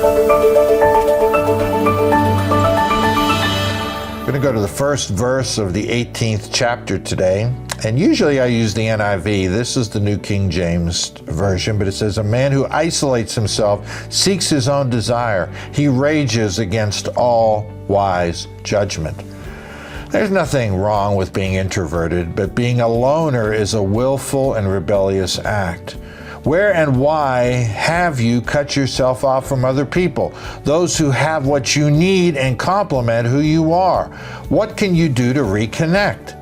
I'm going to go to the first verse of the 18th chapter today. And usually I use the NIV. This is the New King James Version, but it says, "A man who isolates himself seeks his own desire. He rages against all wise judgment." There's nothing wrong with being introverted, but being a loner is a willful and rebellious act. Where and why have you cut yourself off from other people, those who have what you need and complement who you are? What can you do to reconnect?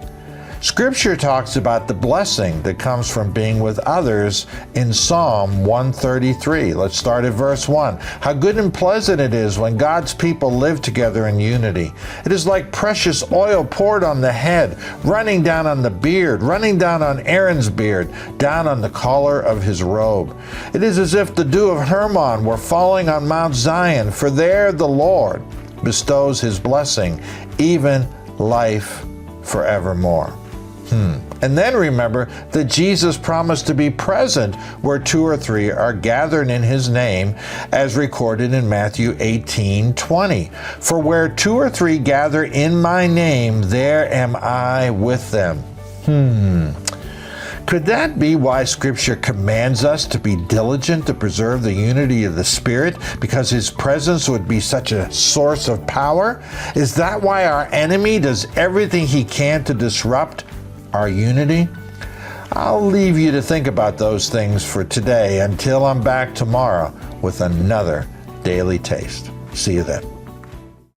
Scripture talks about the blessing that comes from being with others in Psalm 133. Let's start at verse 1. "How good and pleasant it is when God's people live together in unity. It is like precious oil poured on the head, running down on the beard, running down on Aaron's beard, down on the collar of his robe. It is as if the dew of Hermon were falling on Mount Zion, for there the Lord bestows his blessing, even life forevermore." And then remember that Jesus promised to be present where 2 or 3 are gathered in his name, as recorded in Matthew 18:20. "For where 2 or 3 gather in my name, there am I with them." Could that be why Scripture commands us to be diligent to preserve the unity of the Spirit, because his presence would be such a source of power? Is that why our enemy does everything he can to disrupt our unity? I'll leave you to think about those things for today until I'm back tomorrow with another Daily Taste. See you then.